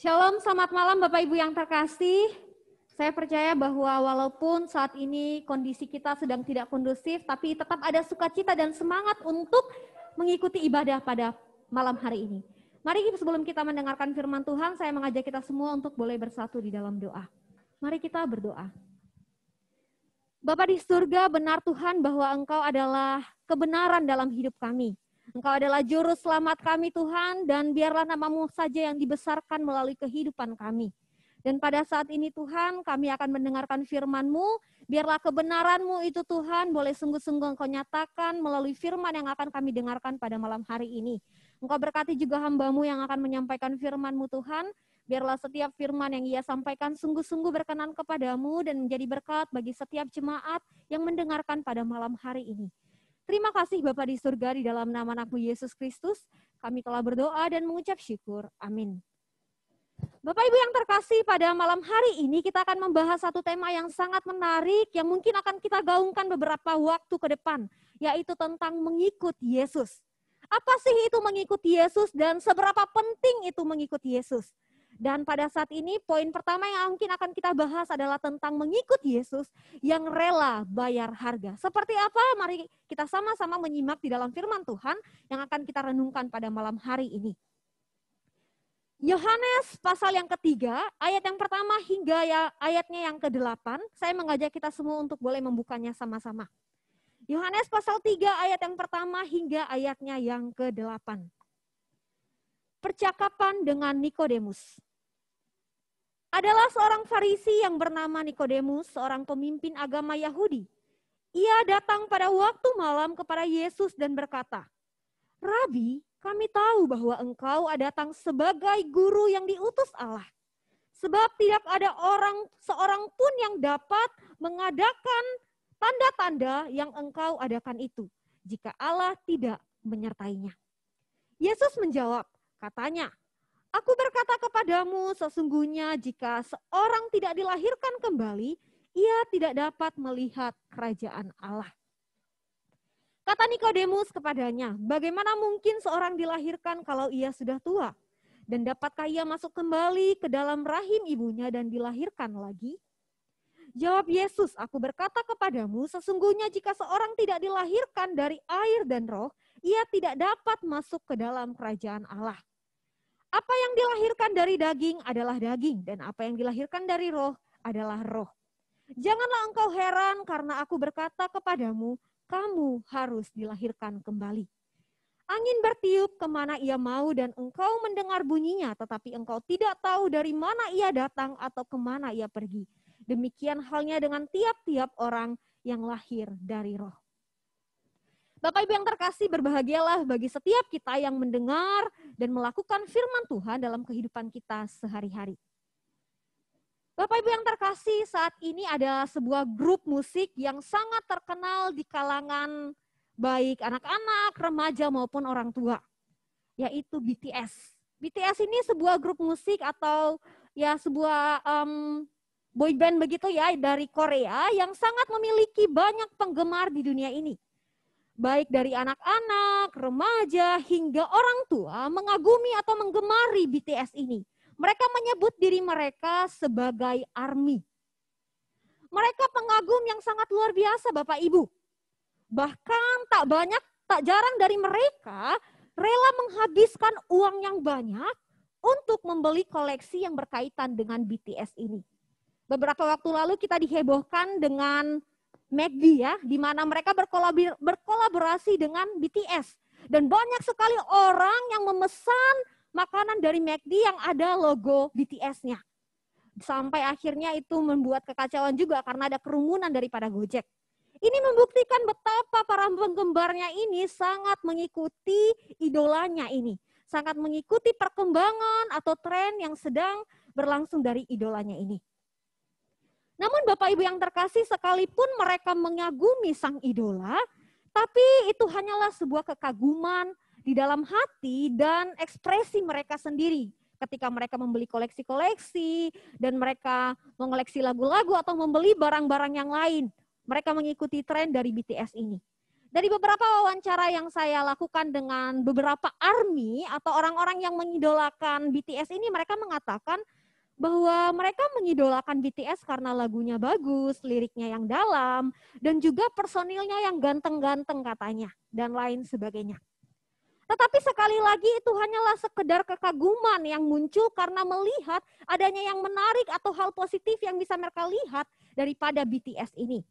Shalom, selamat malam Bapak Ibu yang terkasih. Saya percaya bahwa walaupun saat ini kondisi kita sedang tidak kondusif, tapi tetap ada sukacita dan semangat untuk mengikuti ibadah pada malam hari ini. Mari sebelum kita mendengarkan firman Tuhan, saya mengajak kita semua untuk boleh bersatu di dalam doa. Mari kita berdoa. Bapa di surga, benar Tuhan bahwa Engkau adalah kebenaran dalam hidup kami. Engkau adalah juru selamat kami Tuhan, dan biarlah nama-Mu saja yang dibesarkan melalui kehidupan kami. Dan pada saat ini Tuhan, kami akan mendengarkan firman-Mu, biarlah kebenaran-Mu itu Tuhan boleh sungguh-sungguh Engkau nyatakan melalui firman yang akan kami dengarkan pada malam hari ini. Engkau berkati juga hamba-Mu yang akan menyampaikan firman-Mu Tuhan, biarlah setiap firman yang ia sampaikan sungguh-sungguh berkenan kepadamu dan menjadi berkat bagi setiap jemaat yang mendengarkan pada malam hari ini. Terima kasih Bapa di surga, di dalam nama Anak-Mu Yesus Kristus, kami telah berdoa dan mengucap syukur. Amin. Bapak Ibu yang terkasih, pada malam hari ini kita akan membahas satu tema yang sangat menarik yang mungkin akan kita gaungkan beberapa waktu ke depan, yaitu tentang mengikut Yesus. Apa sih itu mengikut Yesus dan seberapa penting itu mengikut Yesus? Dan pada saat ini poin pertama yang mungkin akan kita bahas adalah tentang mengikut Yesus yang rela bayar harga. Seperti apa? Mari kita sama-sama menyimak di dalam firman Tuhan yang akan kita renungkan pada malam hari ini. Yohanes pasal yang ketiga, ayat yang pertama hingga ayatnya yang ke-8, saya mengajak kita semua untuk boleh membukanya sama-sama. Yohanes pasal 3 ayat yang pertama hingga ayatnya yang ke-8. Percakapan dengan Nikodemus. Adalah seorang Farisi yang bernama Nikodemus, seorang pemimpin agama Yahudi. Ia datang pada waktu malam kepada Yesus dan berkata, "Rabi, kami tahu bahwa engkau datang sebagai guru yang diutus Allah. Sebab tidak ada seorang pun yang dapat mengadakan tanda-tanda yang engkau adakan itu, jika Allah tidak menyertainya." Yesus menjawab, katanya, "Aku berkata kepadamu, sesungguhnya jika seorang tidak dilahirkan kembali, ia tidak dapat melihat kerajaan Allah." Kata Nikodemus kepadanya, "Bagaimana mungkin seorang dilahirkan kalau ia sudah tua? Dan dapatkah ia masuk kembali ke dalam rahim ibunya dan dilahirkan lagi?" Jawab Yesus, "Aku berkata kepadamu, sesungguhnya jika seorang tidak dilahirkan dari air dan roh, ia tidak dapat masuk ke dalam kerajaan Allah. Apa yang dilahirkan dari daging adalah daging, dan apa yang dilahirkan dari roh adalah roh. Janganlah engkau heran karena aku berkata kepadamu, kamu harus dilahirkan kembali. Angin bertiup kemana ia mau dan engkau mendengar bunyinya, tetapi engkau tidak tahu dari mana ia datang atau kemana ia pergi. Demikian halnya dengan tiap-tiap orang yang lahir dari roh." Bapak Ibu yang terkasih, berbahagialah bagi setiap kita yang mendengar dan melakukan firman Tuhan dalam kehidupan kita sehari-hari. Bapak Ibu yang terkasih, saat ini ada sebuah grup musik yang sangat terkenal di kalangan baik anak-anak, remaja maupun orang tua, yaitu BTS. BTS ini sebuah grup musik atau ya sebuah boy band begitu ya dari Korea yang sangat memiliki banyak penggemar di dunia ini. Baik dari anak-anak, remaja, hingga orang tua mengagumi atau menggemari BTS ini. Mereka menyebut diri mereka sebagai ARMY. Mereka pengagum yang sangat luar biasa Bapak Ibu. Bahkan tak jarang dari mereka rela menghabiskan uang yang banyak untuk membeli koleksi yang berkaitan dengan BTS ini. Beberapa waktu lalu kita dihebohkan dengan McD ya, di mana mereka berkolaborasi dengan BTS. Dan banyak sekali orang yang memesan makanan dari McD yang ada logo BTS-nya. Sampai akhirnya itu membuat kekacauan juga karena ada kerumunan daripada Gojek. Ini membuktikan betapa para penggemarnya ini sangat mengikuti idolanya ini. Sangat mengikuti perkembangan atau tren yang sedang berlangsung dari idolanya ini. Namun Bapak Ibu yang terkasih, sekalipun mereka mengagumi sang idola, tapi itu hanyalah sebuah kekaguman di dalam hati dan ekspresi mereka sendiri. Ketika mereka membeli koleksi-koleksi dan mereka mengoleksi lagu-lagu atau membeli barang-barang yang lain, mereka mengikuti tren dari BTS ini. Dari beberapa wawancara yang saya lakukan dengan beberapa ARMY atau orang-orang yang mengidolakan BTS ini, mereka mengatakan bahwa mereka mengidolakan BTS karena lagunya bagus, liriknya yang dalam, dan juga personilnya yang ganteng-ganteng katanya, dan lain sebagainya. Tetapi sekali lagi itu hanyalah sekedar kekaguman yang muncul karena melihat adanya yang menarik atau hal positif yang bisa mereka lihat daripada BTS ini.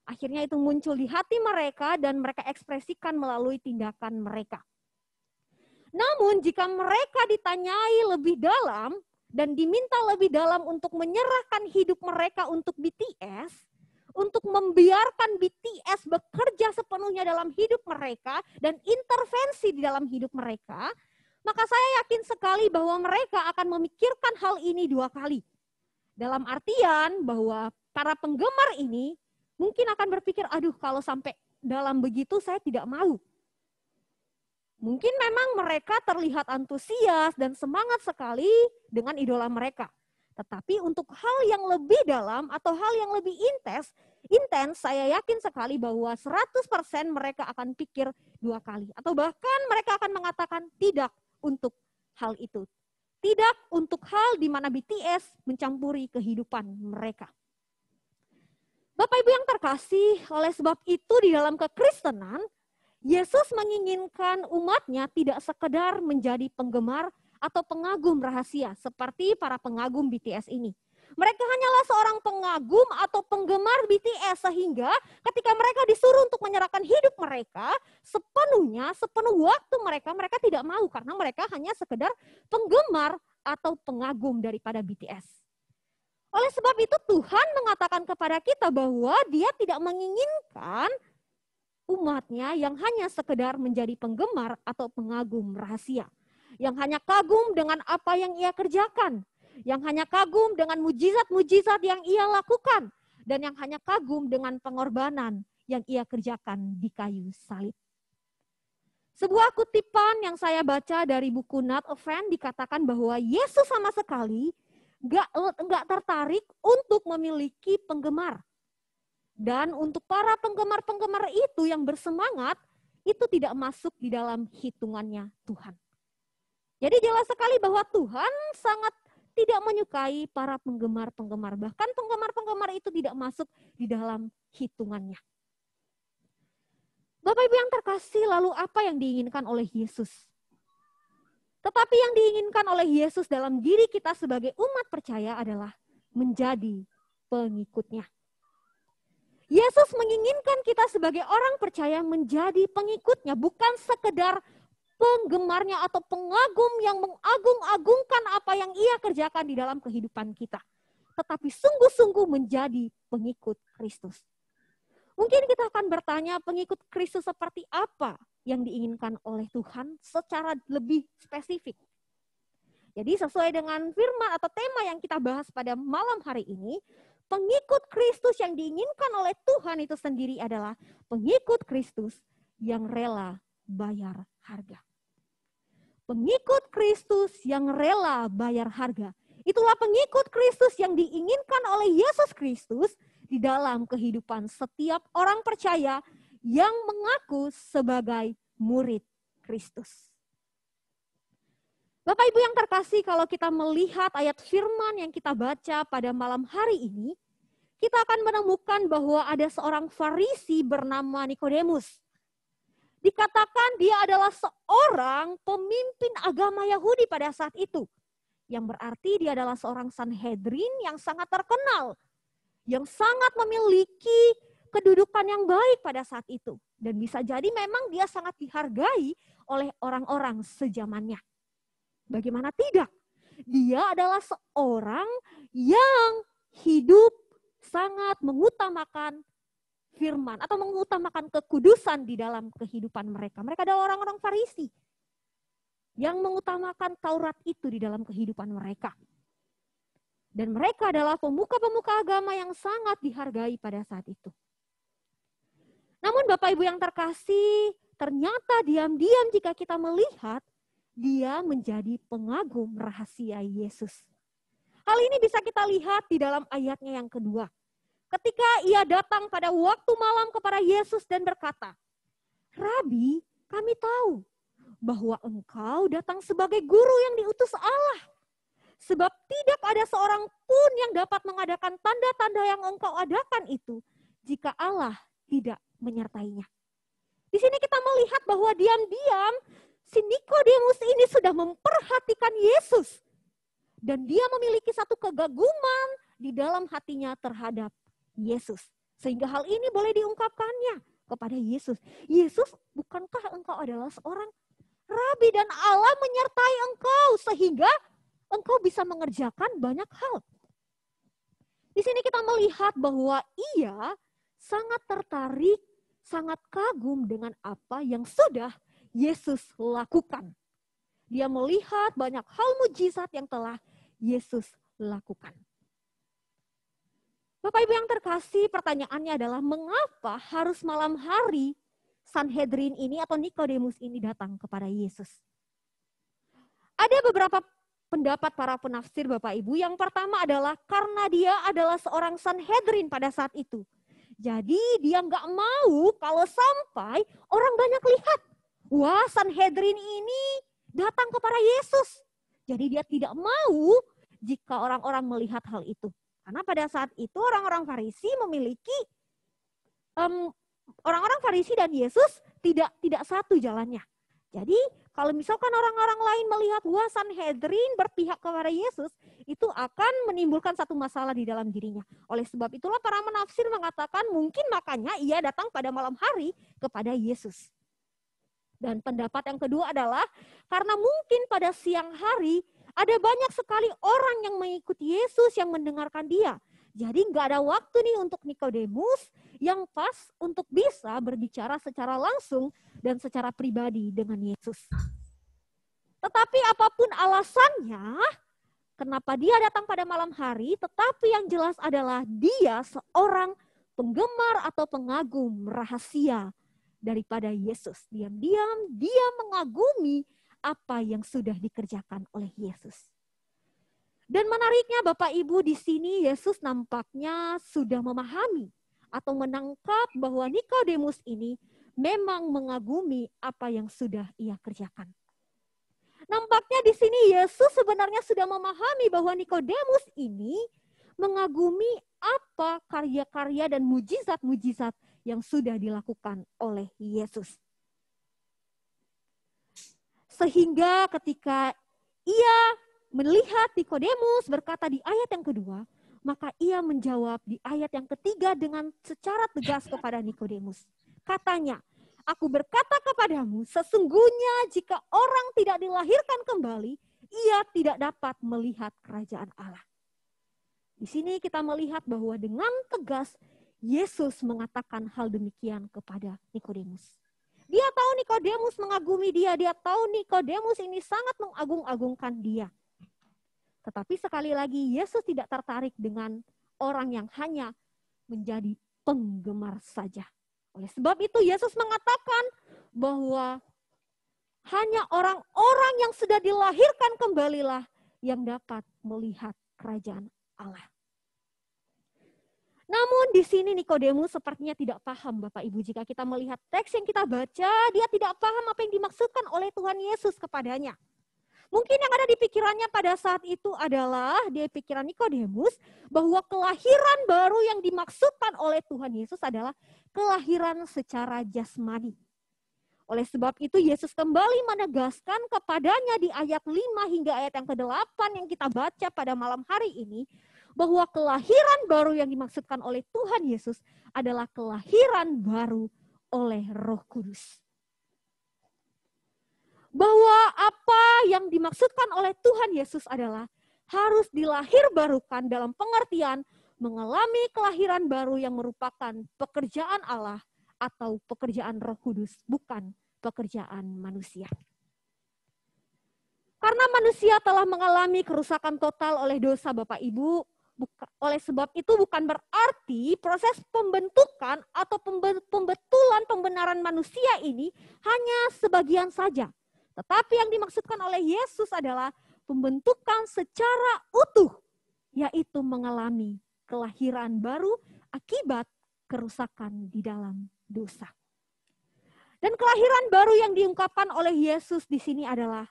Akhirnya itu muncul di hati mereka dan mereka ekspresikan melalui tindakan mereka. Namun jika mereka ditanyai lebih dalam dan diminta lebih dalam untuk menyerahkan hidup mereka untuk BTS, untuk membiarkan BTS bekerja sepenuhnya dalam hidup mereka dan intervensi di dalam hidup mereka, maka saya yakin sekali bahwa mereka akan memikirkan hal ini 2 kali. Dalam artian bahwa para penggemar ini mungkin akan berpikir, aduh kalau sampai dalam begitu saya tidak mau. Mungkin memang mereka terlihat antusias dan semangat sekali dengan idola mereka. Tetapi untuk hal yang lebih dalam atau hal yang lebih intens, saya yakin sekali bahwa 100% mereka akan pikir 2 kali. Atau bahkan mereka akan mengatakan tidak untuk hal itu. Tidak untuk hal di mana BTS mencampuri kehidupan mereka. Bapak Ibu yang terkasih, oleh sebab itu di dalam kekristenan, Yesus menginginkan umatnya tidak sekedar menjadi penggemar atau pengagum rahasia seperti para pengagum BTS ini. Mereka hanyalah seorang pengagum atau penggemar BTS sehingga ketika mereka disuruh untuk menyerahkan hidup mereka sepenuh waktu mereka tidak mau karena mereka hanya sekedar penggemar atau pengagum daripada BTS. Oleh sebab itu Tuhan mengatakan kepada kita bahwa Dia tidak menginginkan umatnya yang hanya sekedar menjadi penggemar atau pengagum rahasia. Yang hanya kagum dengan apa yang Ia kerjakan. Yang hanya kagum dengan mujizat-mujizat yang Ia lakukan. Dan yang hanya kagum dengan pengorbanan yang Ia kerjakan di kayu salib. Sebuah kutipan yang saya baca dari buku Not a Friend dikatakan bahwa Yesus sama sekali nggak tertarik untuk memiliki penggemar. Dan untuk para penggemar-penggemar itu yang bersemangat, itu tidak masuk di dalam hitungannya Tuhan. Jadi jelas sekali bahwa Tuhan sangat tidak menyukai para penggemar-penggemar. Bahkan penggemar-penggemar itu tidak masuk di dalam hitungannya. Bapak Ibu yang terkasih, lalu apa yang diinginkan oleh Yesus? Tetapi yang diinginkan oleh Yesus dalam diri kita sebagai umat percaya adalah menjadi pengikutnya. Yesus menginginkan kita sebagai orang percaya menjadi pengikutnya, bukan sekedar penggemarnya atau pengagum yang mengagung-agungkan apa yang Ia kerjakan di dalam kehidupan kita. Tetapi sungguh-sungguh menjadi pengikut Kristus. Mungkin kita akan bertanya, pengikut Kristus seperti apa yang diinginkan oleh Tuhan secara lebih spesifik. Jadi sesuai dengan firman atau tema yang kita bahas pada malam hari ini, pengikut Kristus yang diinginkan oleh Tuhan itu sendiri adalah pengikut Kristus yang rela bayar harga. Pengikut Kristus yang rela bayar harga. Itulah pengikut Kristus yang diinginkan oleh Yesus Kristus di dalam kehidupan setiap orang percaya yang mengaku sebagai murid Kristus. Bapak Ibu yang terkasih, kalau kita melihat ayat firman yang kita baca pada malam hari ini, kita akan menemukan bahwa ada seorang Farisi bernama Nikodemus. Dikatakan dia adalah seorang pemimpin agama Yahudi pada saat itu. Yang berarti dia adalah seorang Sanhedrin yang sangat terkenal. Yang sangat memiliki kedudukan yang baik pada saat itu. Dan bisa jadi memang dia sangat dihargai oleh orang-orang sezamannya. Bagaimana tidak? Dia adalah seorang yang hidup sangat mengutamakan firman atau mengutamakan kekudusan di dalam kehidupan mereka. Mereka adalah orang-orang Farisi yang mengutamakan Taurat itu di dalam kehidupan mereka. Dan mereka adalah pemuka-pemuka agama yang sangat dihargai pada saat itu. Namun Bapak Ibu yang terkasih, ternyata diam-diam jika kita melihat, dia menjadi pengagum rahasia Yesus. Hal ini bisa kita lihat di dalam ayatnya yang kedua. Ketika ia datang pada waktu malam kepada Yesus dan berkata, Rabi, kami tahu bahwa engkau datang sebagai guru yang diutus Allah. Sebab tidak ada seorang pun yang dapat mengadakan tanda-tanda yang engkau adakan itu jika Allah tidak menyertainya. Di sini kita melihat bahwa diam-diam si Nikodemus ini sudah memperhatikan Yesus. Dan dia memiliki satu kegaguman di dalam hatinya terhadap Yesus. Sehingga hal ini boleh diungkapkannya kepada Yesus. Yesus, bukankah engkau adalah seorang Rabi dan Allah menyertai engkau sehingga engkau bisa mengerjakan banyak hal. Di sini kita melihat bahwa ia sangat tertarik, sangat kagum dengan apa yang sudah Yesus lakukan. Dia melihat banyak hal mujizat yang telah Yesus lakukan. Bapak Ibu yang terkasih, pertanyaannya adalah mengapa harus malam hari Sanhedrin ini atau Nikodemus ini datang kepada Yesus? Ada beberapa pendapat para penafsir Bapak Ibu. Yang pertama adalah karena dia adalah seorang Sanhedrin pada saat itu. Jadi dia nggak mau kalau sampai orang banyak lihat. Wah, Sanhedrin ini datang kepada Yesus. Jadi dia tidak mau jika orang-orang melihat hal itu. Karena pada saat itu orang-orang Farisi memiliki, orang-orang Farisi dan Yesus tidak satu jalannya. Jadi kalau misalkan orang-orang lain melihat wah Sanhedrin berpihak kepada Yesus, itu akan menimbulkan satu masalah di dalam dirinya. Oleh sebab itulah para penafsir mengatakan mungkin makanya ia datang pada malam hari kepada Yesus. Dan pendapat yang kedua adalah karena mungkin pada siang hari ada banyak sekali orang yang mengikuti Yesus yang mendengarkan dia. Jadi nggak ada waktu nih untuk Nikodemus yang pas untuk bisa berbicara secara langsung dan secara pribadi dengan Yesus. Tetapi apapun alasannya, kenapa dia datang pada malam hari, tetapi yang jelas adalah dia seorang penggemar atau pengagum rahasia daripada Yesus. Diam-diam dia mengagumi apa yang sudah dikerjakan oleh Yesus. Dan menariknya Bapak Ibu di sini Yesus nampaknya sudah memahami atau menangkap bahwa Nikodemus ini memang mengagumi apa yang sudah ia kerjakan. Nampaknya di sini Yesus sebenarnya sudah memahami bahwa Nikodemus ini mengagumi apa karya-karya dan mujizat-mujizat yang sudah dilakukan oleh Yesus. Sehingga ketika ia melihat Nikodemus berkata di ayat yang kedua, maka ia menjawab di ayat yang ketiga dengan secara tegas kepada Nikodemus. Katanya, aku berkata kepadamu, sesungguhnya jika orang tidak dilahirkan kembali, ia tidak dapat melihat kerajaan Allah. Di sini kita melihat bahwa dengan tegas Yesus mengatakan hal demikian kepada Nikodemus. Dia tahu Nikodemus mengagumi dia, dia tahu Nikodemus ini sangat mengagung-agungkan dia. Tetapi sekali lagi Yesus tidak tertarik dengan orang yang hanya menjadi penggemar saja. Oleh sebab itu Yesus mengatakan bahwa hanya orang-orang yang sudah dilahirkan kembalilah yang dapat melihat kerajaan Allah. Namun di sini Nikodemus sepertinya tidak paham Bapak Ibu. Jika kita melihat teks yang kita baca, dia tidak paham apa yang dimaksudkan oleh Tuhan Yesus kepadanya. Mungkin yang ada di pikirannya pada saat itu adalah di pikiran Nikodemus bahwa kelahiran baru yang dimaksudkan oleh Tuhan Yesus adalah kelahiran secara jasmani. Oleh sebab itu Yesus kembali menegaskan kepadanya di ayat 5 hingga ayat yang ke-8 yang kita baca pada malam hari ini, bahwa kelahiran baru yang dimaksudkan oleh Tuhan Yesus adalah kelahiran baru oleh Roh Kudus. Bahwa apa yang dimaksudkan oleh Tuhan Yesus adalah harus dilahirbarukan dalam pengertian mengalami kelahiran baru yang merupakan pekerjaan Allah atau pekerjaan Roh Kudus, bukan pekerjaan manusia. Karena manusia telah mengalami kerusakan total oleh dosa Bapak Ibu, oleh sebab itu bukan berarti proses pembentukan atau pembetulan pembenaran manusia ini hanya sebagian saja. Tetapi yang dimaksudkan oleh Yesus adalah pembentukan secara utuh, yaitu mengalami kelahiran baru akibat kerusakan di dalam dosa. Dan kelahiran baru yang diungkapkan oleh Yesus di sini adalah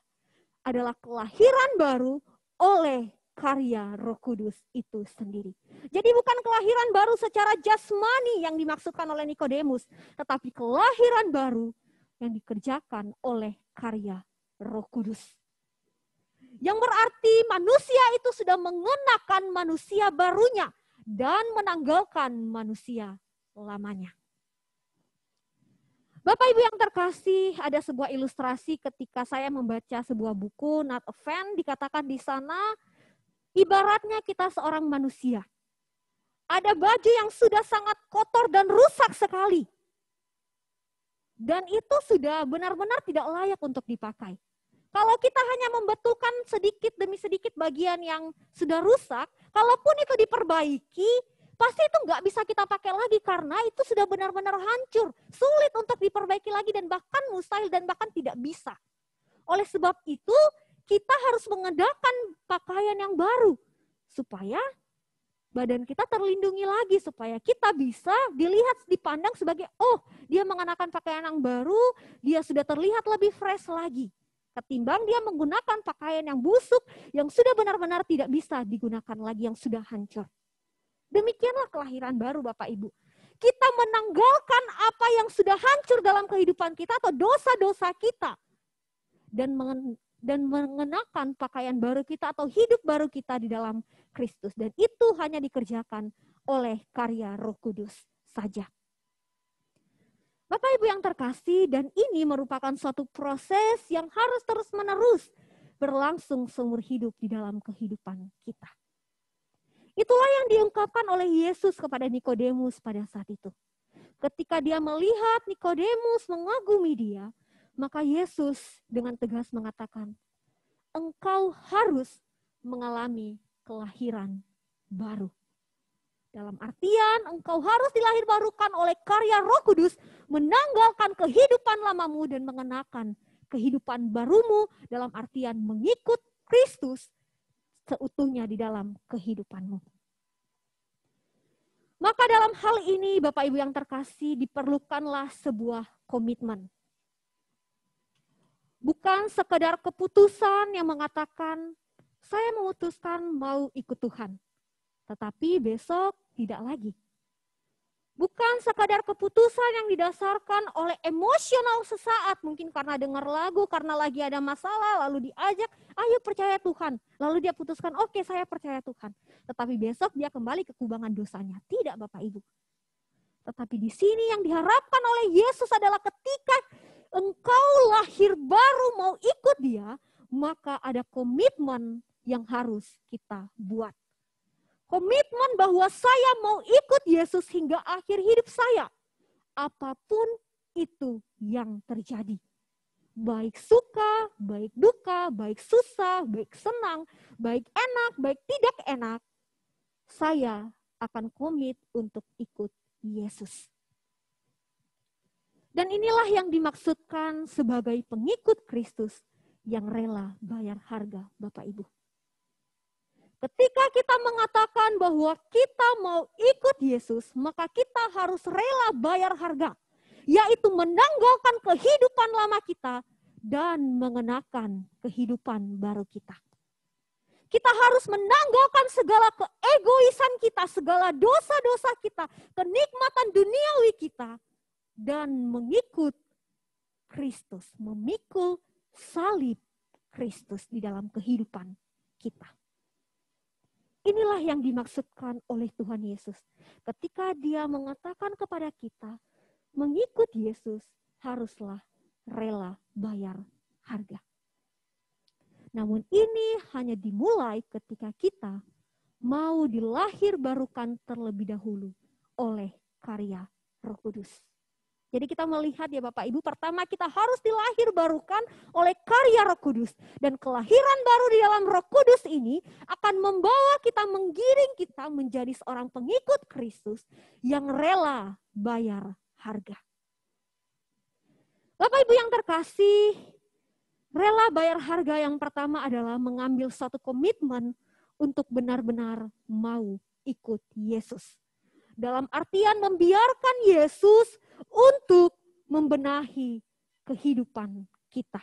kelahiran baru oleh karya Roh Kudus itu sendiri. Jadi bukan kelahiran baru secara jasmani yang dimaksudkan oleh Nikodemus, tetapi kelahiran baru yang dikerjakan oleh karya Roh Kudus. Yang berarti manusia itu sudah mengenakan manusia barunya dan menanggalkan manusia lamanya. Bapak Ibu yang terkasih, ada sebuah ilustrasi ketika saya membaca sebuah buku, Not a Fan, dikatakan di sana, ibaratnya kita seorang manusia. Ada baju yang sudah sangat kotor dan rusak sekali. Dan itu sudah benar-benar tidak layak untuk dipakai. Kalau kita hanya membetulkan sedikit demi sedikit bagian yang sudah rusak, kalaupun itu diperbaiki, pasti itu nggak bisa kita pakai lagi karena itu sudah benar-benar hancur. Sulit untuk diperbaiki lagi dan bahkan mustahil dan bahkan tidak bisa. Oleh sebab itu, kita harus mengenakan pakaian yang baru supaya badan kita terlindungi lagi, supaya kita bisa dilihat, dipandang sebagai, oh dia mengenakan pakaian yang baru, dia sudah terlihat lebih fresh lagi. Ketimbang dia menggunakan pakaian yang busuk, yang sudah benar-benar tidak bisa digunakan lagi, yang sudah hancur. Demikianlah kelahiran baru Bapak Ibu. Kita menanggalkan apa yang sudah hancur dalam kehidupan kita atau dosa-dosa kita. Dan mengenakan pakaian baru kita atau hidup baru kita di dalam Kristus. Dan itu hanya dikerjakan oleh karya Roh Kudus saja. Bapak Ibu yang terkasih, dan ini merupakan suatu proses yang harus terus-menerus berlangsung seumur hidup di dalam kehidupan kita. Itulah yang diungkapkan oleh Yesus kepada Nikodemus pada saat itu. Ketika dia melihat Nikodemus mengagumi dia, maka Yesus dengan tegas mengatakan, engkau harus mengalami kelahiran baru. Dalam artian engkau harus dilahirbarukan oleh karya Roh Kudus, menanggalkan kehidupan lamamu dan mengenakan kehidupan barumu dalam artian mengikut Kristus seutuhnya di dalam kehidupanmu. Maka dalam hal ini Bapak Ibu yang terkasih diperlukanlah sebuah komitmen. Bukan sekedar keputusan yang mengatakan saya memutuskan mau ikut Tuhan. Tetapi besok tidak lagi. Bukan sekadar keputusan yang didasarkan oleh emosional sesaat, mungkin karena dengar lagu, karena lagi ada masalah, lalu diajak, ayo percaya Tuhan. Lalu dia putuskan, oke, saya percaya Tuhan. Tetapi besok dia kembali ke kubangan dosanya. Tidak Bapak Ibu. Tetapi di sini yang diharapkan oleh Yesus adalah ketika engkau lahir baru mau ikut dia, maka ada komitmen yang harus kita buat. Komitmen bahwa saya mau ikut Yesus hingga akhir hidup saya. Apapun itu yang terjadi. Baik suka, baik duka, baik susah, baik senang, baik enak, baik tidak enak. Saya akan komit untuk ikut Yesus. Dan inilah yang dimaksudkan sebagai pengikut Kristus yang rela bayar harga Bapak Ibu. Ketika kita mengatakan bahwa kita mau ikut Yesus, maka kita harus rela bayar harga, yaitu menanggalkan kehidupan lama kita dan mengenakan kehidupan baru kita. Kita harus menanggalkan segala keegoisan kita, segala dosa-dosa kita, kenikmatan duniawi kita, dan mengikut Kristus, memikul salib Kristus di dalam kehidupan kita. Inilah yang dimaksudkan oleh Tuhan Yesus. Ketika dia mengatakan kepada kita, mengikut Yesus haruslah rela bayar harga. Namun ini hanya dimulai ketika kita mau dilahirbarukan terlebih dahulu oleh karya Roh Kudus. Jadi kita melihat ya Bapak Ibu, pertama kita harus dilahirbarukan oleh karya Roh Kudus. Dan kelahiran baru di dalam Roh Kudus ini akan membawa kita, menggiring kita menjadi seorang pengikut Kristus yang rela bayar harga. Bapak Ibu yang terkasih, rela bayar harga yang pertama adalah mengambil suatu komitmen untuk benar-benar mau ikut Yesus. Dalam artian membiarkan Yesus untuk membenahi kehidupan kita.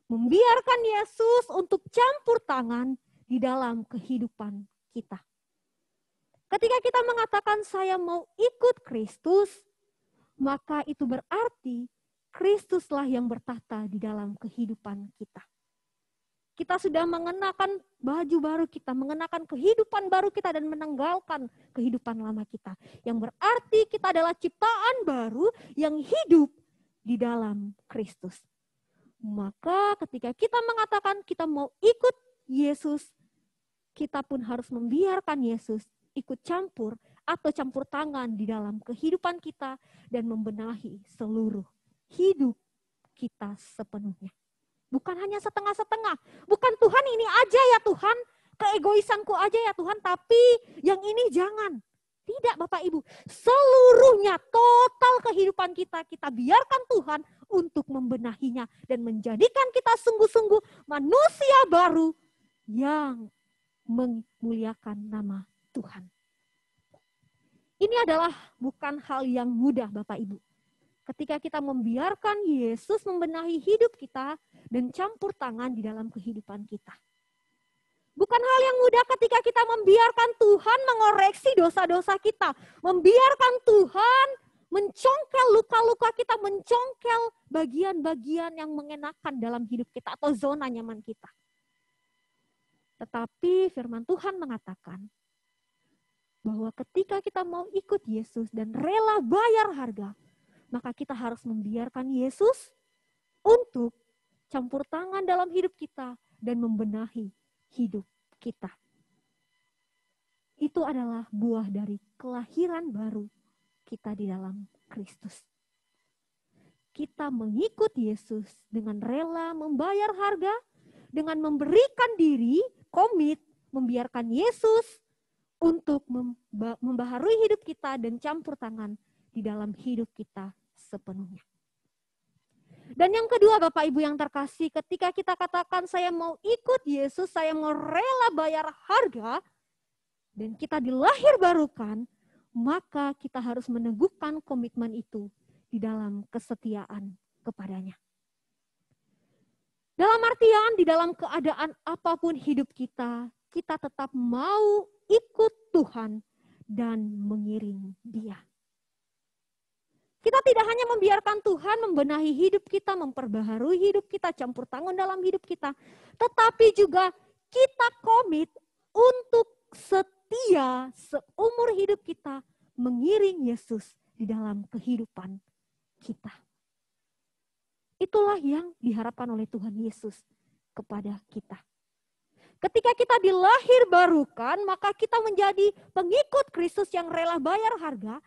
Membiarkan Yesus untuk campur tangan di dalam kehidupan kita. Ketika kita mengatakan saya mau ikut Kristus, maka itu berarti Kristuslah yang bertahta di dalam kehidupan kita. Kita sudah mengenakan baju baru kita, mengenakan kehidupan baru kita dan menanggalkan kehidupan lama kita. Yang berarti kita adalah ciptaan baru yang hidup di dalam Kristus. Maka ketika kita mengatakan kita mau ikut Yesus, kita pun harus membiarkan Yesus ikut campur atau campur tangan di dalam kehidupan kita dan membenahi seluruh hidup kita sepenuhnya. Bukan hanya setengah-setengah. Bukan Tuhan ini aja ya Tuhan, keegoisanku aja ya Tuhan, tapi yang ini jangan. Tidak Bapak Ibu, seluruhnya total kehidupan kita biarkan Tuhan untuk membenahinya dan menjadikan kita sungguh-sungguh manusia baru yang memuliakan nama Tuhan. Ini adalah bukan hal yang mudah Bapak Ibu. Ketika kita membiarkan Yesus membenahi hidup kita dan campur tangan di dalam kehidupan kita. Bukan hal yang mudah ketika kita membiarkan Tuhan mengoreksi dosa-dosa kita. Membiarkan Tuhan mencongkel luka-luka kita, mencongkel bagian-bagian yang mengenakan dalam hidup kita atau zona nyaman kita. Tetapi firman Tuhan mengatakan bahwa ketika kita mau ikut Yesus dan rela bayar harga, maka kita harus membiarkan Yesus untuk campur tangan dalam hidup kita dan membenahi hidup kita. Itu adalah buah dari kelahiran baru kita di dalam Kristus. Kita mengikut Yesus dengan rela membayar harga, dengan memberikan diri, komit, membiarkan Yesus untuk membaharui hidup kita dan campur tangan di dalam hidup kita sepenuhnya. Dan yang kedua Bapak Ibu yang terkasih, ketika kita katakan saya mau ikut Yesus, saya mau rela bayar harga, dan kita dilahirbarukan, maka kita harus meneguhkan komitmen itu di dalam kesetiaan kepadanya. Dalam artian, di dalam keadaan apapun hidup kita, kita tetap mau ikut Tuhan dan mengiring Dia. Kita tidak hanya membiarkan Tuhan membenahi hidup kita, memperbaharui hidup kita, campur tangan dalam hidup kita, tetapi juga kita komit untuk setia seumur hidup kita mengiring Yesus di dalam kehidupan kita. Itulah yang diharapkan oleh Tuhan Yesus kepada kita. Ketika kita dilahirbarukan, maka kita menjadi pengikut Kristus yang rela bayar harga.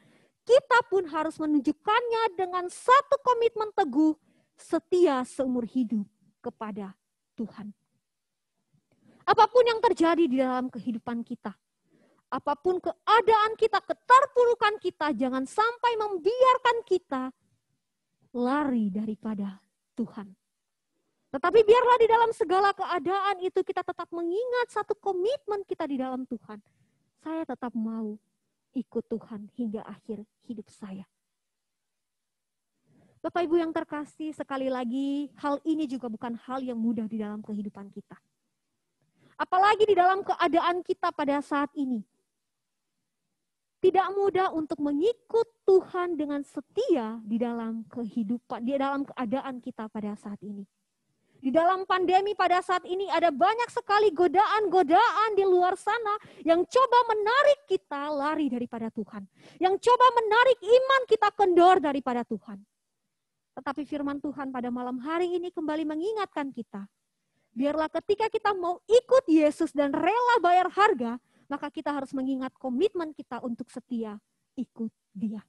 Kita pun harus menunjukkannya dengan satu komitmen teguh, setia seumur hidup kepada Tuhan. Apapun yang terjadi di dalam kehidupan kita, apapun keadaan kita, keterpurukan kita, jangan sampai membiarkan kita lari daripada Tuhan. Tetapi biarlah di dalam segala keadaan itu kita tetap mengingat satu komitmen kita di dalam Tuhan. Saya tetap mau ikut Tuhan hingga akhir hidup saya. Bapak Ibu yang terkasih, sekali lagi hal ini juga bukan hal yang mudah di dalam kehidupan kita. Apalagi di dalam keadaan kita pada saat ini. Tidak mudah untuk mengikut Tuhan dengan setia di dalam kehidupan, di dalam keadaan kita pada saat ini. Di dalam pandemi pada saat ini ada banyak sekali godaan-godaan di luar sana yang coba menarik kita lari daripada Tuhan. Yang coba menarik iman kita kendor daripada Tuhan. Tetapi firman Tuhan pada malam hari ini kembali mengingatkan kita. Biarlah ketika kita mau ikut Yesus dan rela bayar harga, maka kita harus mengingat komitmen kita untuk setia ikut Dia.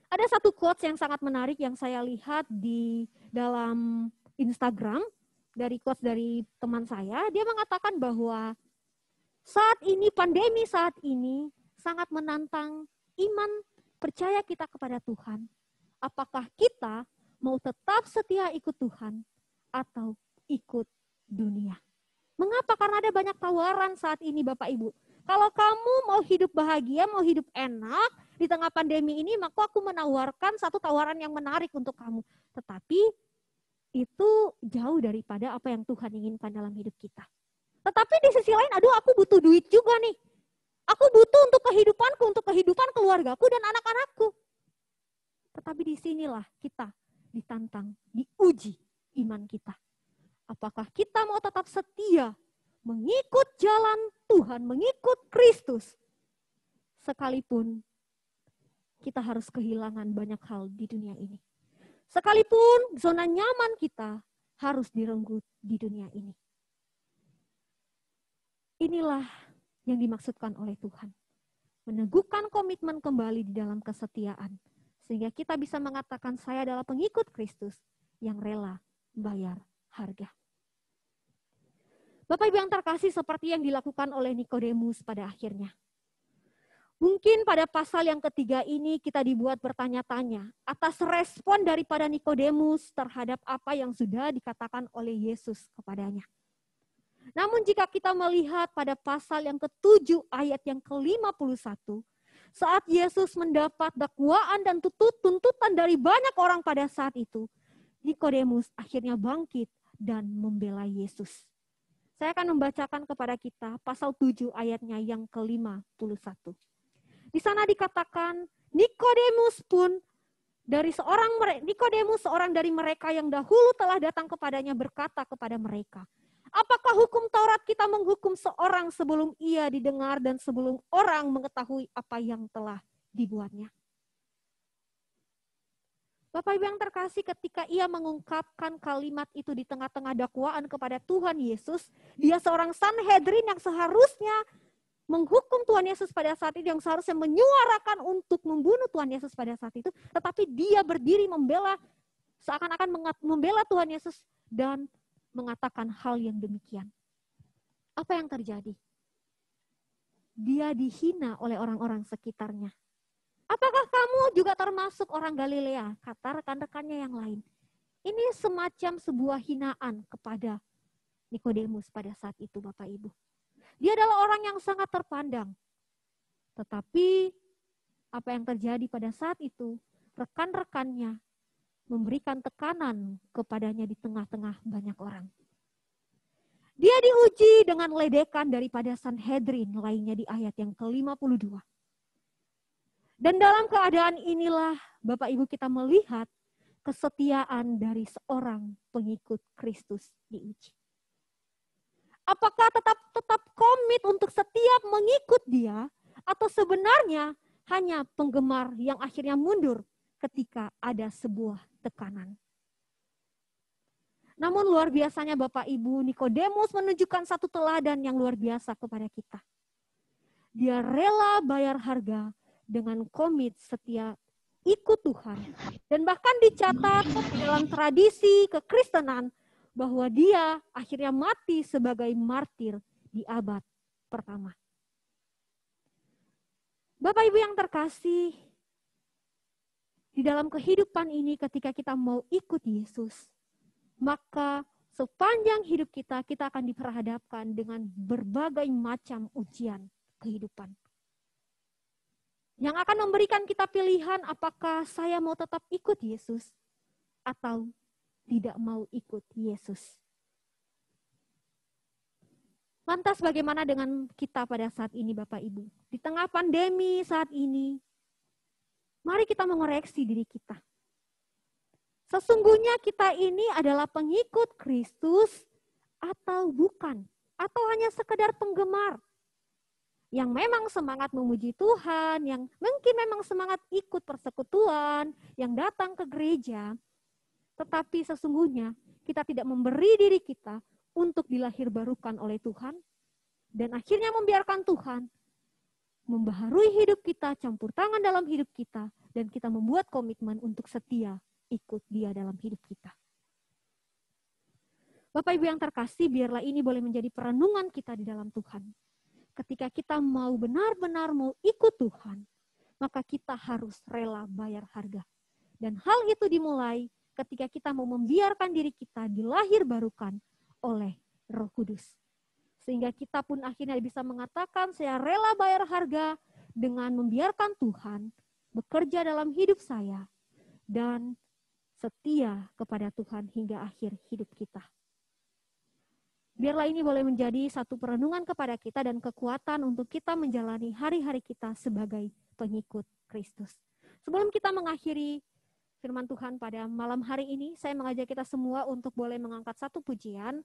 Ada satu quotes yang sangat menarik yang saya lihat di dalam Instagram, dari quotes dari teman saya, dia mengatakan bahwa saat ini, pandemi saat ini sangat menantang iman percaya kita kepada Tuhan. Apakah kita mau tetap setia ikut Tuhan atau ikut dunia? Mengapa? Karena ada banyak tawaran saat ini Bapak Ibu. Kalau kamu mau hidup bahagia, mau hidup enak, di tengah pandemi ini, maka aku menawarkan satu tawaran yang menarik untuk kamu. Tetapi itu jauh daripada apa yang Tuhan inginkan dalam hidup kita. Tetapi di sisi lain, aduh aku butuh duit juga nih. Aku butuh untuk kehidupanku, untuk kehidupan keluargaku dan anak-anakku. Tetapi disinilah kita ditantang, diuji iman kita. Apakah kita mau tetap setia mengikut jalan Tuhan, mengikut Kristus, sekalipun kita harus kehilangan banyak hal di dunia ini. Sekalipun zona nyaman kita harus direnggut di dunia ini. Inilah yang dimaksudkan oleh Tuhan. Meneguhkan komitmen kembali di dalam kesetiaan. Sehingga kita bisa mengatakan saya adalah pengikut Kristus yang rela bayar harga. Bapak Ibu yang terkasih, seperti yang dilakukan oleh Nikodemus pada akhirnya. Mungkin pada pasal yang ketiga ini kita dibuat bertanya-tanya atas respon daripada Nikodemus terhadap apa yang sudah dikatakan oleh Yesus kepadanya. Namun jika kita melihat pada pasal yang ke-7 ayat yang ke-51, saat Yesus mendapat dakwaan dan tuntutan dari banyak orang pada saat itu, Nikodemus akhirnya bangkit dan membela Yesus. Saya akan membacakan kepada kita pasal 7 ayatnya yang ke-51. Di sana dikatakan, Nikodemus pun seorang dari mereka yang dahulu telah datang kepadanya berkata kepada mereka, apakah hukum Taurat kita menghukum seorang sebelum ia didengar dan sebelum orang mengetahui apa yang telah dibuatnya? Bapak Ibu yang terkasih, ketika ia mengungkapkan kalimat itu di tengah-tengah dakwaan kepada Tuhan Yesus, dia seorang Sanhedrin yang seharusnya menghukum Tuhan Yesus pada saat itu, yang seharusnya menyuarakan untuk membunuh Tuhan Yesus pada saat itu, tetapi dia berdiri membela, seakan-akan membela Tuhan Yesus dan mengatakan hal yang demikian. Apa yang terjadi? Dia dihina oleh orang-orang sekitarnya. Apakah kamu juga termasuk orang Galilea? Kata rekan-rekannya yang lain. Ini semacam sebuah hinaan kepada Nikodemus pada saat itu, Bapak Ibu. Dia adalah orang yang sangat terpandang. Tetapi apa yang terjadi pada saat itu, rekan-rekannya memberikan tekanan kepadanya di tengah-tengah banyak orang. Dia diuji dengan ledekan daripada Sanhedrin lainnya di ayat yang ke-52. Dan dalam keadaan inilah Bapak Ibu kita melihat kesetiaan dari seorang pengikut Kristus diuji. Apakah tetap komit untuk setiap mengikut dia, atau sebenarnya hanya penggemar yang akhirnya mundur ketika ada sebuah tekanan? Namun luar biasanya Bapak Ibu, Nikodemus menunjukkan satu teladan yang luar biasa kepada kita. Dia rela bayar harga dengan komit setia ikut Tuhan. Dan bahkan dicatat dalam tradisi kekristenan bahwa dia akhirnya mati sebagai martir di abad pertama. Bapak Ibu yang terkasih, di dalam kehidupan ini ketika kita mau ikut Yesus, maka sepanjang hidup kita akan diperhadapkan dengan berbagai macam ujian kehidupan. Yang akan memberikan kita pilihan apakah saya mau tetap ikut Yesus atau tidak mau ikut Yesus. Lantas bagaimana dengan kita pada saat ini Bapak Ibu? Di tengah pandemi saat ini, mari kita mengoreksi diri kita. Sesungguhnya kita ini adalah pengikut Kristus atau bukan? Atau hanya sekedar penggemar yang memang semangat memuji Tuhan, yang mungkin memang semangat ikut persekutuan, yang datang ke gereja, tetapi sesungguhnya kita tidak memberi diri kita untuk dilahirbarukan oleh Tuhan, dan akhirnya membiarkan Tuhan membaharui hidup kita, campur tangan dalam hidup kita, dan kita membuat komitmen untuk setia ikut Dia dalam hidup kita. Bapak Ibu yang terkasih, biarlah ini boleh menjadi perenungan kita di dalam Tuhan. Ketika kita mau benar-benar mau ikut Tuhan, maka kita harus rela bayar harga. Dan hal itu dimulai ketika kita mau membiarkan diri kita dilahirbarukan oleh Roh Kudus. Sehingga kita pun akhirnya bisa mengatakan, saya rela bayar harga dengan membiarkan Tuhan bekerja dalam hidup saya, dan setia kepada Tuhan hingga akhir hidup kita. Biarlah ini boleh menjadi satu perenungan kepada kita dan kekuatan untuk kita menjalani hari-hari kita sebagai pengikut Kristus. Sebelum kita mengakhiri firman Tuhan pada malam hari ini, saya mengajak kita semua untuk boleh mengangkat satu pujian.